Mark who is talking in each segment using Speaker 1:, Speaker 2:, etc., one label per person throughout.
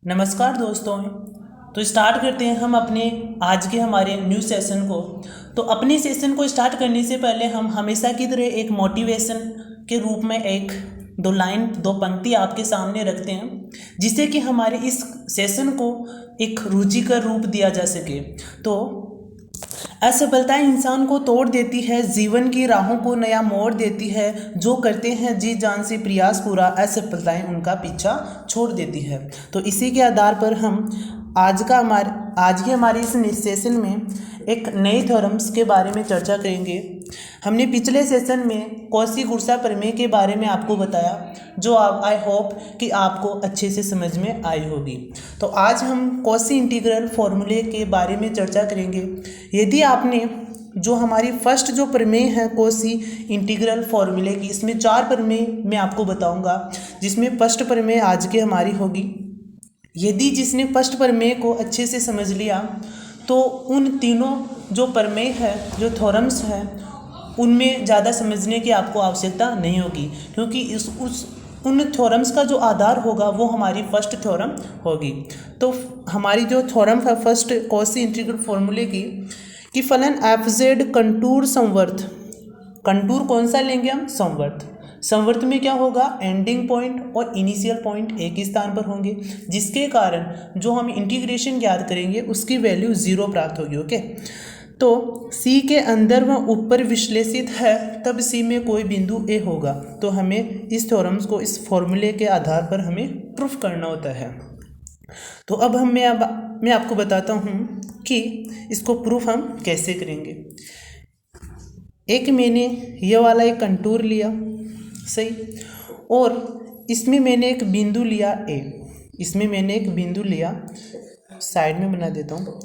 Speaker 1: नमस्कार दोस्तों। तो स्टार्ट करते हैं हम अपने आज के हमारे न्यू सेशन को। तो अपने सेशन को स्टार्ट करने से पहले हम हमेशा की तरह एक मोटिवेशन के रूप में एक दो लाइन दो पंक्ति आपके सामने रखते हैं, जिससे कि हमारे इस सेशन को एक रुचिकर रूप दिया जा सके। तो असफलता इंसान को तोड़ देती है, जीवन की राहों को नया मोड़ देती है। जो करते हैं जी जान से प्रयास पूरा, असफलताएं उनका पीछा छोड़ देती है। तो इसी के आधार पर हम आज की हमारी इस सेशन में एक नए थ्योरम्स के बारे में चर्चा करेंगे। हमने पिछले सेशन में कॉची-कूर्सा प्रमेय के बारे में आपको बताया, जो आई होप कि आपको अच्छे से समझ में आई होगी। तो आज हम कॉची इंटीग्रल फॉर्मूले के बारे में चर्चा करेंगे। यदि आपने जो हमारी फर्स्ट जो प्रमेय है कॉची इंटीग्रल फॉर्मूले की, इसमें 4 प्रमेय मैं आपको बताऊंगा, जिसमें फर्स्ट प्रमेय आज की हमारी होगी। यदि जिसने फर्स्ट प्रमेय को अच्छे से समझ लिया तो उन तीनों जो प्रमेय है, जो थ्योरम्स है, उनमें ज़्यादा समझने की आपको आवश्यकता नहीं होगी, क्योंकि उन थ्योरम्स का जो आधार होगा वो हमारी फर्स्ट थ्योरम होगी। तो हमारी जो थ्योरम है फर्स्ट कॉची इंटीग्रल फॉर्मूले की कि फलन एफ जेड कंटूर समवर्त, कंटूर कौन सा लेंगे हम? समवर्त। समवर्त में क्या होगा? एंडिंग पॉइंट और इनिशियल पॉइंट एक ही स्थान पर होंगे, जिसके कारण जो हम इंटीग्रेशन याद करेंगे उसकी वैल्यू 0 प्राप्त होगी। ओके, तो सी के अंदर व ऊपर विश्लेषित है तब सी में कोई बिंदु ए होगा। तो हमें इस थ्योरम्स को इस फॉर्मूले के आधार पर हमें प्रूफ करना होता है। तो अब मैं आपको बताता हूँ कि इसको प्रूफ हम कैसे करेंगे। एक मैंने ये वाला एक कंटूर लिया, सही, और इसमें मैंने एक बिंदु लिया ए, इसमें मैंने एक बिंदु लिया, साइड में बना देता हूँ।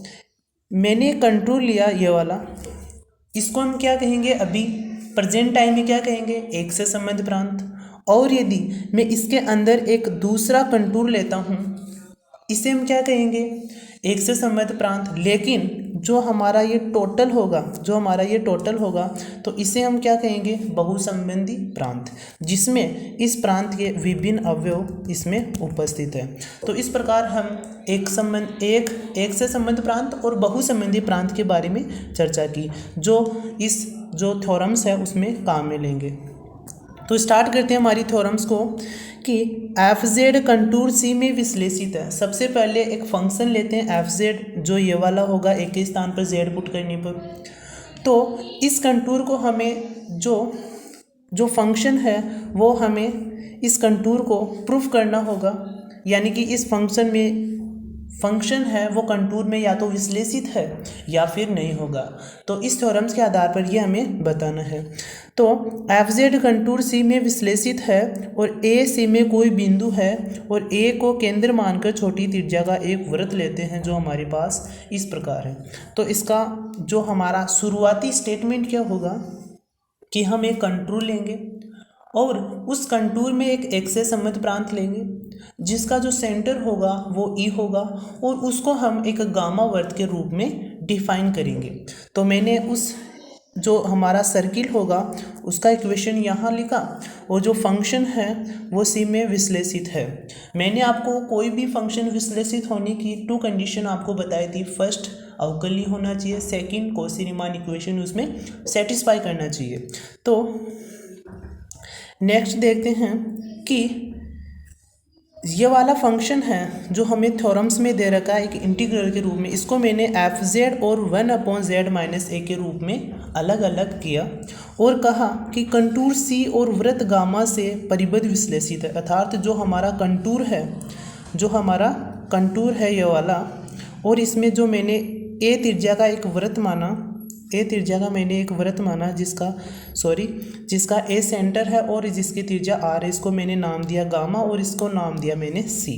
Speaker 1: मैंने एक कंटूर लिया ये वाला, इसको हम क्या कहेंगे? अभी प्रेजेंट टाइम में क्या कहेंगे? एक से संबंध प्रांत। और यदि मैं इसके अंदर एक दूसरा कंटूर लेता हूँ, इसे हम क्या कहेंगे? एक से संबंध प्रांत। लेकिन जो हमारा ये टोटल होगा, तो इसे हम क्या कहेंगे? बहुसंबंधी प्रांत, जिसमें इस प्रांत के विभिन्न अवयव इसमें उपस्थित है। तो इस प्रकार हम एक से संबंध प्रांत और बहुसंबंधी प्रांत के बारे में चर्चा की, जो थ्योरम्स है उसमें काम में लेंगे। तो स्टार्ट करते हैं हमारी थ्योरम्स को कि एफ जेड कंटूर सी में विश्लेषित है। सबसे पहले एक फंक्शन लेते हैं एफ जेड, जो ये वाला होगा एक के स्थान पर जेड पुट करने पर। तो इस कंटूर को हमें जो फंक्शन है वो हमें इस कंटूर को प्रूफ करना होगा, यानी कि इस फंक्शन है वो कंटूर में या तो विश्लेषित है या फिर नहीं होगा। तो इस थ्योरम्स के आधार पर ये हमें बताना है। तो एफ जेड कंटूर सी में विश्लेषित है और ए सी में कोई बिंदु है और ए को केंद्र मानकर छोटी त्रिज्या का एक वृत्त लेते हैं, जो हमारे पास इस प्रकार है। तो इसका जो हमारा शुरुआती स्टेटमेंट क्या होगा कि हम एक कंटूर लेंगे और उस कंटूर में एक एक्स से संबंध प्रांत लेंगे, जिसका जो सेंटर होगा वो ई होगा, और उसको हम एक गामा वर्त के रूप में डिफाइन करेंगे। तो मैंने उस जो हमारा सर्किल होगा उसका इक्वेशन यहाँ लिखा, और जो फंक्शन है वो सी में विश्लेषित है। मैंने आपको कोई भी फंक्शन विश्लेषित होने की 2 कंडीशन आपको बताई थी। फर्स्ट, अवकलनीय होना चाहिए, सेकंड, कॉची-रीमान इक्वेशन उसमें सेटिस्फाई करना चाहिए। तो नेक्स्ट देखते हैं कि ये वाला फंक्शन है जो हमें थ्योरम्स में दे रखा है एक इंटीग्रल के रूप में, इसको मैंने एफ जेड और 1/z-a के रूप में अलग अलग किया और कहा कि कंटूर सी और वृत्त गामा से परिबद्ध विश्लेषित है। अर्थात जो हमारा कंटूर है ये वाला, और इसमें जो मैंने ए त्रिज्या का एक वृत्त माना, जिसका ए सेंटर है और जिसकी त्रिज्या आर है, इसको मैंने नाम दिया गामा और इसको नाम दिया मैंने सी।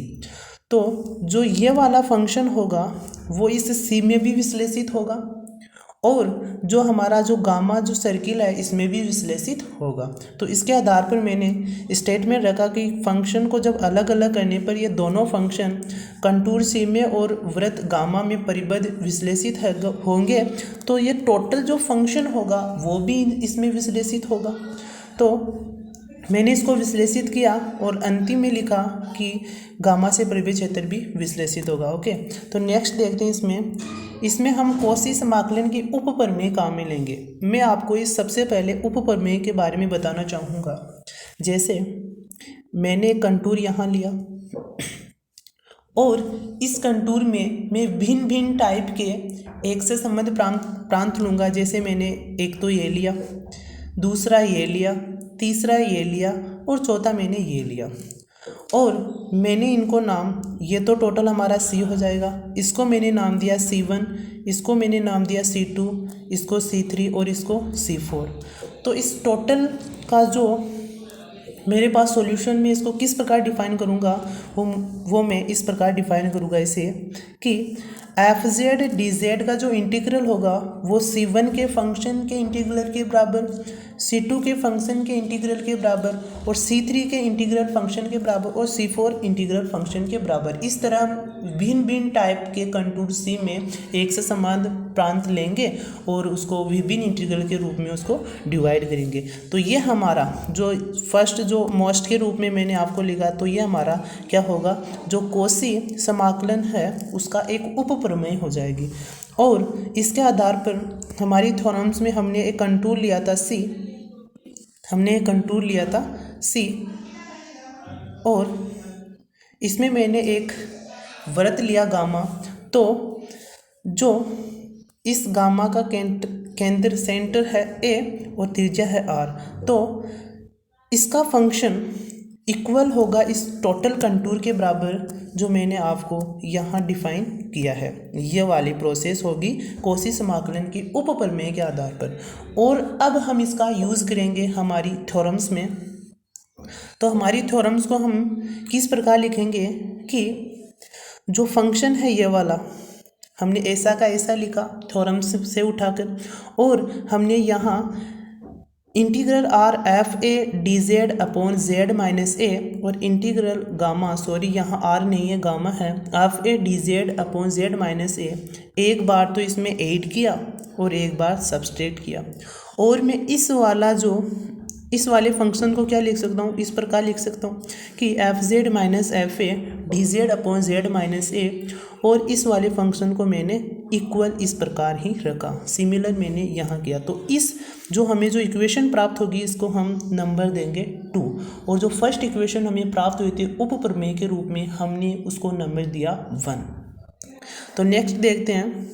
Speaker 1: तो जो ये वाला फंक्शन होगा वो इस सी में भी विश्लेषित होगा, और जो हमारा जो गामा जो सर्किल है इसमें भी विश्लेषित होगा। तो इसके आधार पर मैंने स्टेटमेंट रखा कि फंक्शन को जब अलग अलग करने पर ये दोनों फंक्शन कंटूर सी में और वृत्त गामा में परिबद्ध विश्लेषित होंगे, तो ये टोटल जो फंक्शन होगा वो भी इसमें विश्लेषित होगा। तो मैंने इसको विश्लेषित किया और अंतिम में लिखा कि गामा से परिवेश क्षेत्र भी विश्लेषित होगा। ओके, तो नेक्स्ट देखते हैं इसमें हम कॉची समाकलन के उप प्रमेय काम में लेंगे। मैं आपको इस सबसे पहले उप प्रमेय के बारे में बताना चाहूँगा। जैसे मैंने एक कंटूर यहाँ लिया और इस कंटूर में मैं भिन्न भिन्न टाइप के एक से संबंध प्रांत लूँगा। जैसे मैंने एक तो ये लिया, दूसरा ये लिया, तीसरा ये लिया और चौथा मैंने ये लिया और मैंने इनको नाम, ये तो टोटल हमारा C हो जाएगा, इसको मैंने नाम दिया C1, इसको मैंने नाम दिया C2, इसको C3 और इसको C4। तो इस टोटल का जो मेरे पास सॉल्यूशन में इसको किस प्रकार डिफाइन करूँगा वो मैं इस प्रकार डिफाइन करूँगा इसे कि FZ DZ का जो इंटीग्रल होगा वो C1 के फंक्शन के इंटीग्रल के बराबर, C2 के फंक्शन के इंटीग्रल के बराबर और C3 के इंटीग्रल फंक्शन के बराबर और C4 इंटीग्रल फंक्शन के बराबर। इस तरह भिन्न भिन्न टाइप के कंटूर C में एक से समान प्रांत लेंगे और उसको विभिन्न इंटीग्रल के रूप में उसको डिवाइड करेंगे। तो ये हमारा जो फर्स्ट जो मोस्ट के रूप में मैंने आपको लिखा, तो ये हमारा क्या होगा, जो कॉची समाकलन है उसका एक उप प्रमेय हो जाएगी। और इसके आधार पर हमारी थ्योरम्स में हमने एक कंटूर लिया था C और इसमें मैंने एक वृत्त लिया गामा। तो जो इस गामा का केंद्र सेंटर है A और त्रिज्या है R, तो इसका फंक्शन इक्वल होगा इस टोटल कंटूर के बराबर जो मैंने आपको यहाँ डिफाइन किया है। ये वाली प्रोसेस होगी कॉची समाकलन की उप प्रमेय के आधार पर। और अब हम इसका यूज़ करेंगे हमारी थ्योरम्स में। तो हमारी थ्योरम्स को हम किस प्रकार लिखेंगे कि जो फंक्शन है ये वाला हमने ऐसा का ऐसा लिखा थ्योरम्स से उठाकर, और हमने यहाँ integral R FA DZ upon Z minus A और इंटीग्रल गामा, सॉरी यहाँ R नहीं है गामा है, FA DZ upon Z minus A, एक बार तो इसमें ऐड किया और एक बार सब्सट्रैक्ट किया। और मैं इस वाले फंक्शन को क्या लिख सकता हूँ, इस प्रकार लिख सकता हूँ कि FZ minus FA DZ upon Z minus A, और इस वाले फंक्शन को मैंने इक्वल इस प्रकार ही रखा, सिमिलर मैंने यहाँ किया। तो इस जो हमें जो इक्वेशन प्राप्त होगी इसको हम नंबर देंगे 2, और जो फर्स्ट इक्वेशन हमें प्राप्त हुई थी उप प्रमेय के रूप में हमने उसको नंबर दिया 1। तो नेक्स्ट देखते हैं।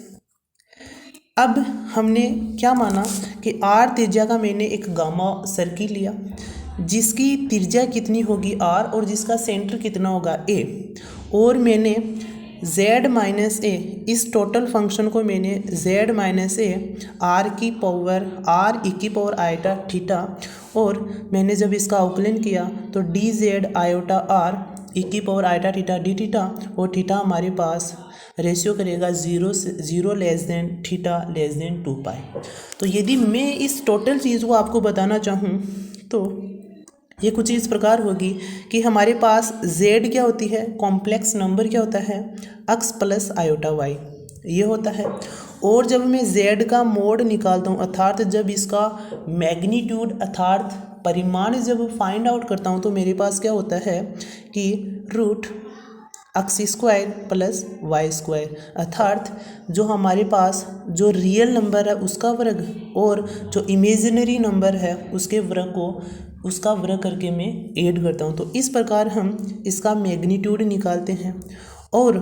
Speaker 1: अब हमने क्या माना कि R त्रिज्या का मैंने एक गामा सर्किल लिया जिसकी त्रिज्या कितनी होगी R और जिसका सेंटर कितना होगा A, और मैंने Z माइनस A, इस टोटल फंक्शन को मैंने Z माइनस A R की पावर R e की पावर आयोटा थीटा, और मैंने जब इसका अवकलन किया तो DZ आयोटा R e की power iota theta D theta, और थीटा हमारे पास रेशियो करेगा 0 less than theta less than 2 पाई। तो यदि मैं इस टोटल चीज़ को आपको बताना चाहूँ तो ये कुछ इस प्रकार होगी कि हमारे पास z क्या होती है, कॉम्प्लेक्स नंबर क्या होता है, x प्लस आयोटा y ये होता है। और जब मैं z का मोड निकालता हूँ अर्थात जब इसका मैग्नीट्यूड अर्थात परिमाण जब फाइंड आउट करता हूँ तो मेरे पास क्या होता है कि root x square plus y square, अर्थात जो हमारे पास जो रियल नंबर है उसका वर्ग और जो इमेजिनरी नंबर है उसके वर्ग को उसका वर्ग करके मैं ऐड करता हूँ। तो इस प्रकार हम इसका मैग्नीट्यूड निकालते हैं। और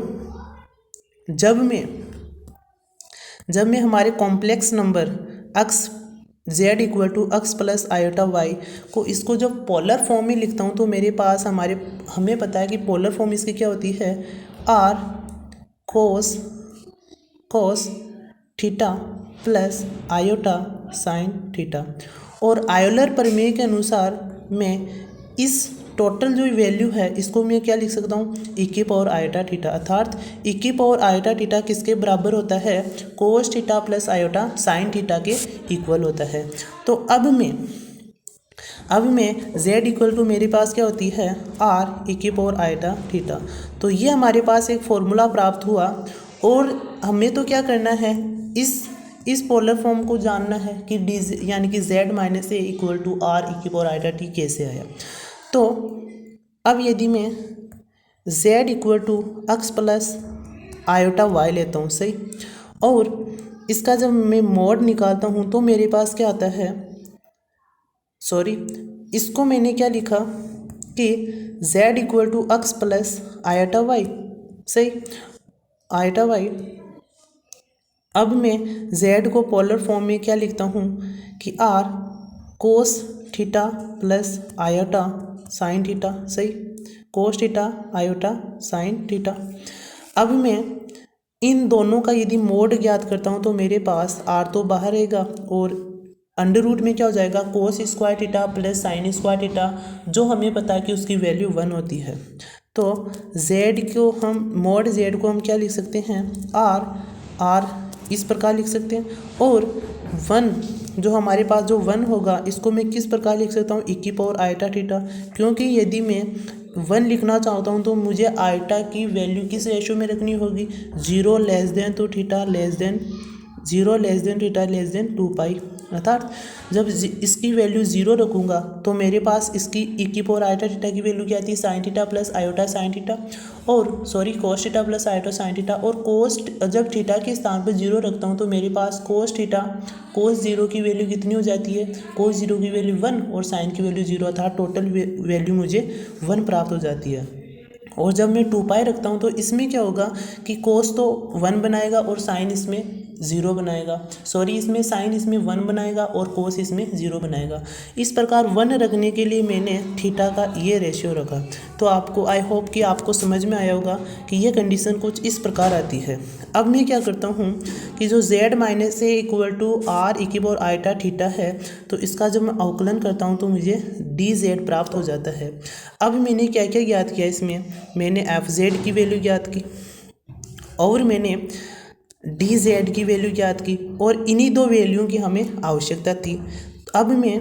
Speaker 1: जब मैं हमारे complex number x z equal to x plus iota y को इसको जब पोलर फॉर्म में लिखता हूँ तो मेरे पास हमें पता है कि पोलर फॉर्म इसकी क्या होती है, r cos theta plus iota sine theta. और आयोलर प्रमेय के अनुसार मैं इस टोटल जो वैल्यू है इसको मैं क्या लिख सकता हूँ, e की पावर आयोटा थीटा, अर्थात e की पावर आयोटा थीटा किसके बराबर होता है, कोस theta plus iota sine theta के इक्वल होता है। तो अब मैं z इक्वल टू मेरे पास क्या होती है, r e की पावर आयोटा थीटा। तो ये हमारे पास एक फॉर्मूला प्राप्त हुआ और हमें तो क्या करना है, इस पोलर फॉर्म को जानना है कि डी यानी कि z minus A equal to r e की पावर आइटा टी कैसे आया। तो अब यदि मैं z equal to x plus iota y लेता हूँ, सही, और इसका जब मैं मॉड निकालता हूँ तो मेरे पास क्या आता है, सॉरी, इसको मैंने क्या लिखा कि z equal to x plus iota y, सही, आयोटा वाई। अब मैं z को पोलर फॉर्म में क्या लिखता हूँ कि r cos theta plus iota sine theta, सही, cos theta iota sine theta. अब मैं इन दोनों का यदि मोड ज्ञात करता हूँ तो मेरे पास r तो बाहर रहेगा और अंडर रूट में क्या हो जाएगा, cos square theta plus sine square theta, जो हमें पता है कि उसकी वैल्यू 1 होती है। तो z को हम मोड z को हम क्या लिख सकते हैं, r इस प्रकार लिख सकते हैं, और 1 जो हमारे पास जो 1 होगा इसको मैं किस प्रकार लिख सकता हूँ, e की पावर आइटा थीटा, क्योंकि यदि मैं 1 लिखना चाहता हूँ तो मुझे आइटा की वैल्यू किस रेशियो में रखनी होगी, 0 लेस देन तो theta less than 0 less than theta less than 2 पाई। अर्थात जब इसकी वैल्यू 0 रखूँगा तो मेरे पास इसकी e की पावर आयोटा थीटा की वैल्यू क्या आती है, sine theta plus iota sine theta, और sorry cos theta plus iota sine theta, और कोस जब थीटा के स्थान पर 0 रखता हूँ तो मेरे पास कोस थीटा कोस 0 की वैल्यू कितनी हो जाती है, कोस 0 की वैल्यू 1 और साइन की वैल्यू 0, अर्थात टोटल वैल्यू मुझे 1 प्राप्त हो जाती है। और जब मैं 2 पाई रखता हूँ तो इसमें क्या होगा कि कोस तो 1 बनाएगा और साइन इसमें 0 बनाएगा, सॉरी इसमें साइन इसमें 1 बनाएगा और कोस इसमें 0 बनाएगा। इस प्रकार 1 रखने के लिए मैंने थीटा का ये रेशियो रखा। तो आपको आई होप कि आपको समझ में आया होगा कि ये कंडीशन कुछ इस प्रकार आती है। अब मैं क्या करता हूँ कि जो z minus A equal to r e की पावर आइटा थीटा है, तो इसका जब मैं अवकलन करता हूँ तो मुझे dz प्राप्त हो जाता है। अब मैंने क्या क्या ज्ञात किया, इसमें मैंने fz की वैल्यू ज्ञात की और मैंने dz की वैल्यू ज्ञात की, और इन्हीं दो वैल्यू की हमें आवश्यकता थी। अब मैं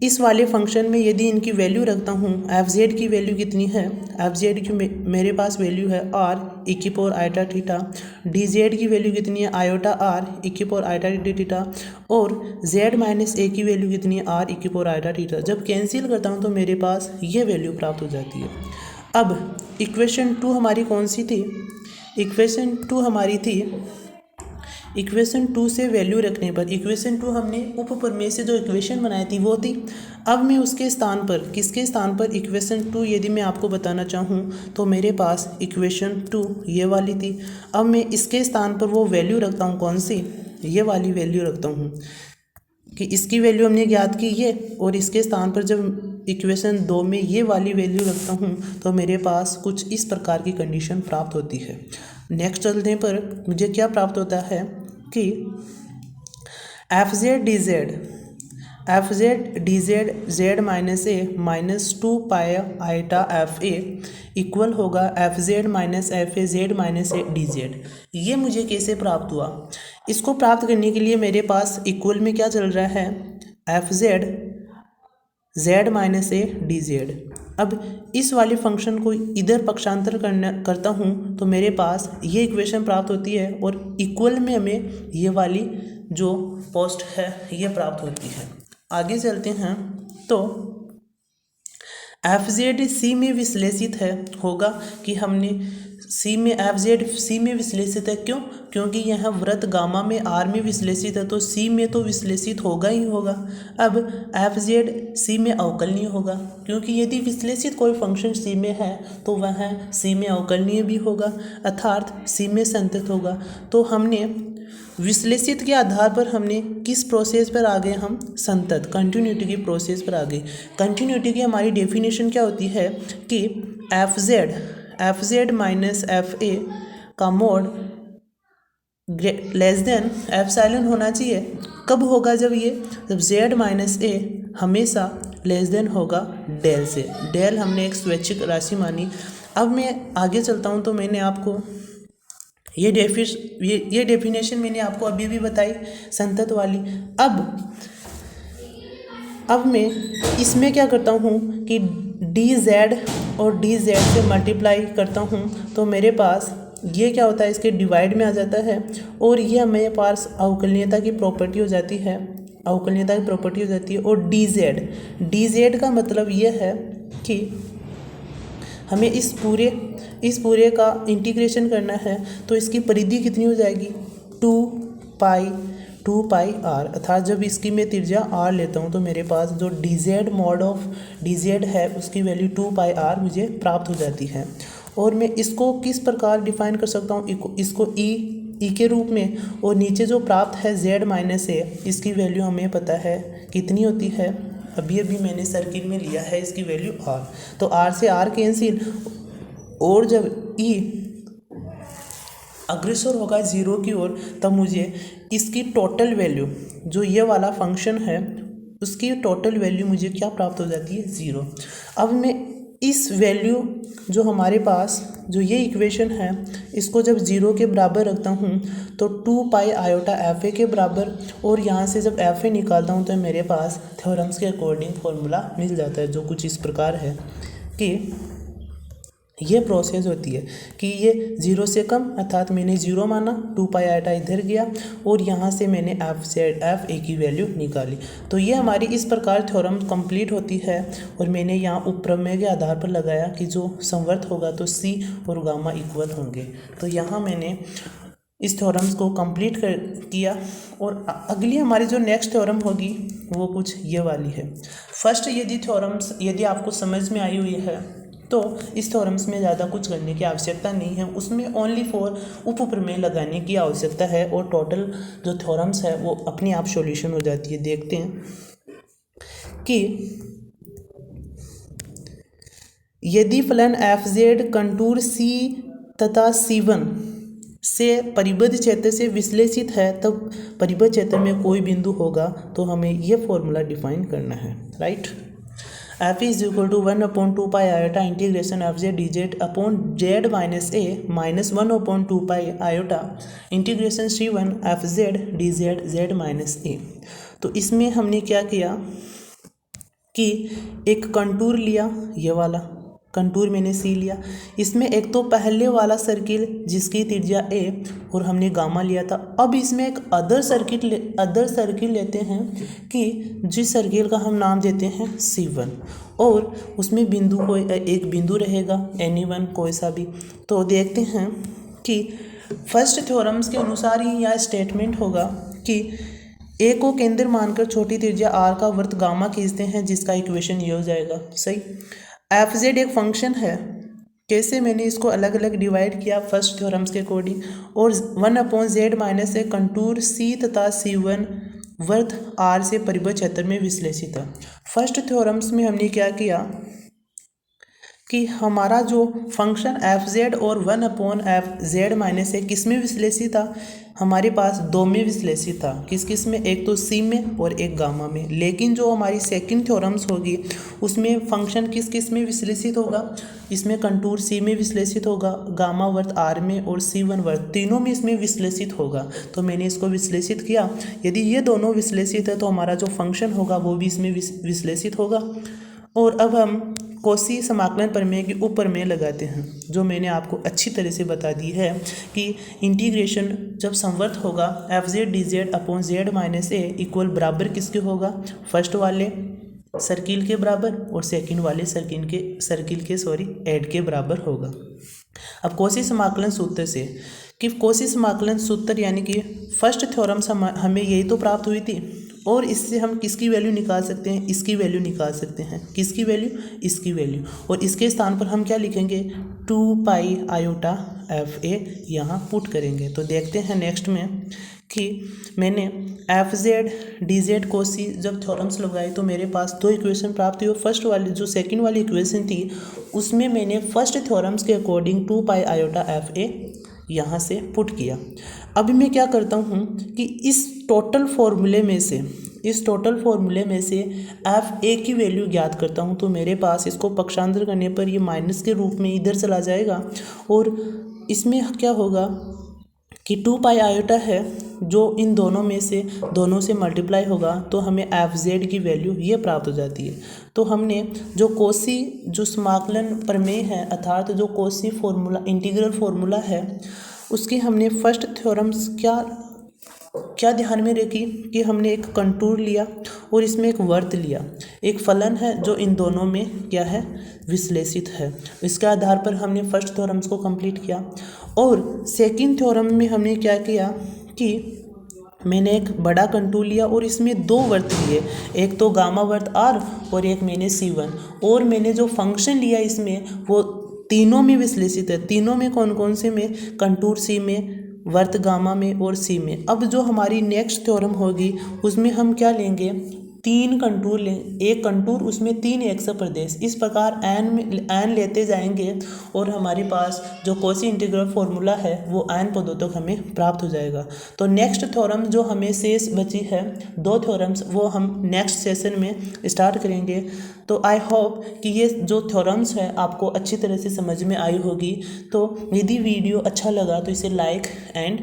Speaker 1: इस वाले फंक्शन में यदि इनकी वैल्यू रखता हूँ, fz की वैल्यू कितनी है, fz की मेरे पास वैल्यू है r ई की पावर आइटा थीटा, dz की वैल्यू कितनी है आयोटा r ई की पावर आइटा थीटा, और z माइनस ए की वैल्यू कितनी है r ई की पावर आइटा थीटा। जब कैंसिल करता हूँ तो मेरे पास ये वैल्यू प्राप्त हो जाती है। अब इक्वेशन 2 हमारी कौन सी थी, इक्वेशन 2 हमारी थी, इक्वेशन 2 से वैल्यू रखने पर, इक्वेशन 2 हमने उप प्रमेय से जो इक्वेशन बनाई थी वो थी। अब मैं उसके स्थान पर, किसके स्थान पर, इक्वेशन 2 यदि मैं आपको बताना चाहूँ तो मेरे पास इक्वेशन 2 ये वाली थी। अब मैं इसके स्थान पर वो वैल्यू रखता हूँ, कौन सी, ये वाली वैल्यू रखता हूँ कि इसकी वैल्यू हमने ज्ञात की ये, और इसके स्थान पर जब इक्वेशन 2 में ये वाली वैल्यू रखता हूँ तो मेरे पास कुछ इस प्रकार की कंडीशन प्राप्त होती है। नेक्स्ट चलने पर मुझे क्या प्राप्त होता है कि F Z D Z Z minus A minus 2 pi iota F A equal होगा F Z minus F A Z minus A D Z. ये मुझे कैसे प्राप्त हुआ, इसको प्राप्त करने के लिए मेरे पास इक्वल में क्या चल रहा है, F Z Z minus A D Z. अब इस वाले फंक्शन को इधर पक्षांतर करता हूँ तो मेरे पास ये इक्वेशन प्राप्त होती है, और इक्वल में हमें ये वाली जो पोस्ट है ये प्राप्त होती है। आगे चलते हैं तो एफ जेड सी में विश्लेषित है होगा कि हमने सी में एफ जेड सी में विश्लेषित है, क्यों, क्योंकि यह वृत्त गामा में आर में विश्लेषित है तो सी में तो विश्लेषित होगा ही होगा। अब एफ जेड सी में अवकलनीय होगा, क्योंकि यदि विश्लेषित कोई फंक्शन सी में है तो वह सी में अवकलनीय भी होगा, अर्थात सी में संतत होगा। तो हमने विश्लेषित के आधार पर हमने किस प्रोसेस पर आ गए, हम संतत कंटिन्यूटी की प्रोसेस पर आ गए। कंटिन्यूटी की हमारी डेफिनेशन क्या होती है कि एफ जेड माइनस एफ ए का मोड लेस देन एप्सिलॉन होना चाहिए। कब होगा, जब जेड माइनस ए हमेशा लेस देन होगा डेल से। डेल हमने एक स्वैच्छिक राशि मानी। अब मैं आगे चलता हूँ तो मैंने आपको ये डेफिनेशन मैंने आपको अभी भी बताई संतत वाली। अब मैं इसमें क्या करता हूँ कि डी जेड और डी जेड से मल्टीप्लाई करता हूँ तो मेरे पास ये क्या होता है, इसके डिवाइड में आ जाता है और ये हमें पास अवकलनीयता की प्रॉपर्टी हो जाती है, अवकलनीयता की प्रॉपर्टी हो जाती है। और डी जेड का मतलब ये है कि हमें इस पूरे का इंटीग्रेशन करना है, तो इसकी परिधि कितनी हो जाएगी, 2 पाई आर, अर्थात जब इसकी मैं त्रिज्या आर लेता हूँ तो मेरे पास जो D Z mod of D Z है उसकी वैल्यू 2 पाई आर मुझे प्राप्त हो जाती है। और मैं इसको किस प्रकार डिफाइन कर सकता हूँ, इसको ई के रूप में, और नीचे जो प्राप्त है z माइनस ए, इसकी वैल्यू हमें पता है कितनी होती है, अभी मैंने सर्किल में लिया है इसकी वैल्यू r, तो r से r कैंसिल, और जब e अग्रसर होगा 0 की ओर तब मुझे इसकी टोटल वैल्यू, जो ये वाला फंक्शन है उसकी टोटल वैल्यू मुझे क्या प्राप्त हो जाती है, 0। अब मैं इस वैल्यू जो हमारे पास जो ये इक्वेशन है इसको जब 0 के बराबर रखता हूँ तो 2 पाई आयोटा एफ ए के बराबर, और यहाँ से जब एफ ए निकालता हूँ तो मेरे पास थ्योरम्स के अकॉर्डिंग फॉर्मूला मिल जाता है, जो कुछ इस प्रकार है कि ये प्रोसेस होती है कि ये 0 से कम, अर्थात मैंने 0 माना, 2 पाई आयोटा इधर गया और यहाँ से मैंने एफ ए की वैल्यू निकाली। तो ये हमारी इस प्रकार थ्योरम कंप्लीट होती है। और मैंने यहाँ उपप्रमेय के आधार पर लगाया कि जो संवर्त होगा तो सी और गामा इक्वल होंगे। तो यहाँ मैंने इस थ्योरम्स को कंप्लीट किया। और अगली हमारी जो नेक्स्ट थ्योरम होगी वो कुछ ये वाली है। फर्स्ट यदि आपको समझ में आई हुई है तो इस थ्योरम्स में ज़्यादा कुछ करने की आवश्यकता नहीं है, उसमें ओनली फॉर उपप्रमेय लगाने की आवश्यकता है और टोटल जो थ्योरम्स है वो अपने आप सॉल्यूशन हो जाती है। देखते हैं कि यदि फलन एफ जेड कंटूर सी तथा C1 से परिबद्ध क्षेत्र से विश्लेषित है तब परिबद्ध क्षेत्र में कोई बिंदु होगा, तो हमें यह फॉर्मूला डिफाइन करना है, right. F is equal to 1/2 pi iota integration F Z D Z upon Z minus A minus 1/2 pi iota integration C1 F Z D Z Z minus A. तो इसमें हमने क्या किया कि एक कंटूर लिया, ये वाला कंटूर मैंने सी लिया, इसमें एक तो पहले वाला सर्किल जिसकी त्रिज्या ए और हमने गामा लिया था। अब इसमें एक अदर सर्किल लेते हैं कि जिस सर्किल का हम नाम देते हैं C1, और उसमें एक बिंदु रहेगा any1 कोई सा भी। तो देखते हैं कि फर्स्ट थ्योरम्स के अनुसार ही यह स्टेटमेंट होगा कि ए को केंद्र मानकर छोटी त्रिज्या आर का वृत्त गामा खींचते हैं, जिसका इक्वेशन ये हो जाएगा, सही। एफ जेड एक फंक्शन है, कैसे मैंने इसको अलग अलग डिवाइड किया फर्स्ट थ्योरम्स के अकॉर्डिंग, और 1/z माइनस ए कंटूर C तथा C1 वृत्त R से परिबद्ध क्षेत्र में विश्लेषित है। फर्स्ट थ्योरम्स में हमने क्या किया कि हमारा जो फंक्शन एफ जेड और 1/f(z माइनस ए किस में विश्लेषित था, हमारे पास दो में विश्लेषित था। किस में, एक तो सी में और एक गामा में। लेकिन जो हमारी सेकंड थ्योरम्स होगी उसमें फंक्शन किस में विश्लेषित होगा, इसमें कंटूर सी में विश्लेषित होगा, गामा वर्त आर में और C1 वर्त तीनों में इसमें विश्लेषित होगा। तो मैंने इसको विश्लेषित किया, यदि ये दोनों विश्लेषित है तो हमारा जो फंक्शन होगा वो भी इसमें विश्लेषित होगा। और अब हम कॉची समाकलन प्रमेय की उप प्रमेय लगाते हैं, जो मैंने आपको अच्छी तरह से बता दी है कि इंटीग्रेशन जब संवर्त होगा F Z D Z upon Z minus ए इक्वल बराबर किसके होगा, फर्स्ट वाले सर्किल के बराबर और सेकंड वाले सर्किल के एड के बराबर होगा। अब कॉची समाकलन सूत्र से कि कॉची समाकलन सूत्र यानी कि फर्स्ट थ्योरम्स हमें यही तो प्राप्त हुई थी, और इससे हम किसकी वैल्यू निकाल सकते हैं, इसकी वैल्यू निकाल सकते हैं। किसकी वैल्यू, इसकी वैल्यू। और इसके स्थान पर हम क्या लिखेंगे, 2 पाई आयोटा एफ ए यहाँ पुट करेंगे। तो देखते हैं नेक्स्ट में कि मैंने F Z D Z Cauchy जब थ्योरम्स लगाए तो मेरे पास दो इक्वेशन प्राप्त हुई। फर्स्ट वाली जो सेकंड वाली इक्वेशन थी उसमें मैंने फर्स्ट थ्योरम्स के according 2 pi iota F A यहाँ से पुट किया। अभी मैं क्या करता हूँ कि इस टोटल फॉर्मूले में से एफ ए की वैल्यू ज्ञात करता हूँ। तो मेरे पास इसको पक्षांतर करने पर ये माइनस के रूप में इधर चला जाएगा, और इसमें क्या होगा कि 2 पाई आयोटा है जो इन दोनों से मल्टीप्लाई होगा तो हमें एफ जेड की वैल्यू ये प्राप्त हो जाती है। तो हमने जो समाकलन प्रमेय है अर्थात जो कोसी फॉर्मूला इंटीग्रल फार्मूला है उसकी हमने फर्स्ट थ्योरम्स क्या ध्यान में रखी कि हमने एक कंटूर लिया और इसमें एक वर्त लिया, एक फलन है जो इन दोनों में क्या है विश्लेषित है। इसके आधार पर हमने फर्स्ट थ्योरम्स को कंप्लीट किया और सेकंड थ्योरम में हमने क्या किया कि मैंने एक बड़ा कंटूर लिया और इसमें 2 वर्त लिए, एक तो गामा वर्त आर और एक मैंने C1, और मैंने जो फंक्शन लिया इसमें वो तीनों में विश्लेषित है। तीनों में कौन कौन से में, कंटूर सी में, वर्त गामा में और सी में। अब जो हमारी नेक्स्ट थ्योरम होगी उसमें हम क्या लेंगे, 3 कंटूर लेंगे, एक कंटूर उसमें 3 एक्स प्रदेश, इस प्रकार एन लेते जाएंगे और हमारे पास जो कोसी इंटीग्रल फार्मूला है वो एन पदों तक हमें प्राप्त हो जाएगा। तो नेक्स्ट थ्योरम जो हमें शेष बची है 2 थ्योरम्स वो हम नेक्स्ट सेशन में स्टार्ट करेंगे। तो आई होप कि ये जो थ्योरम्स है आपको अच्छी तरह से समझ में आई होगी। तो यदि वीडियो अच्छा लगा तो इसे लाइक एंड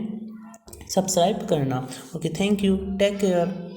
Speaker 1: सब्सक्राइब करना। Okay, thank you, take care.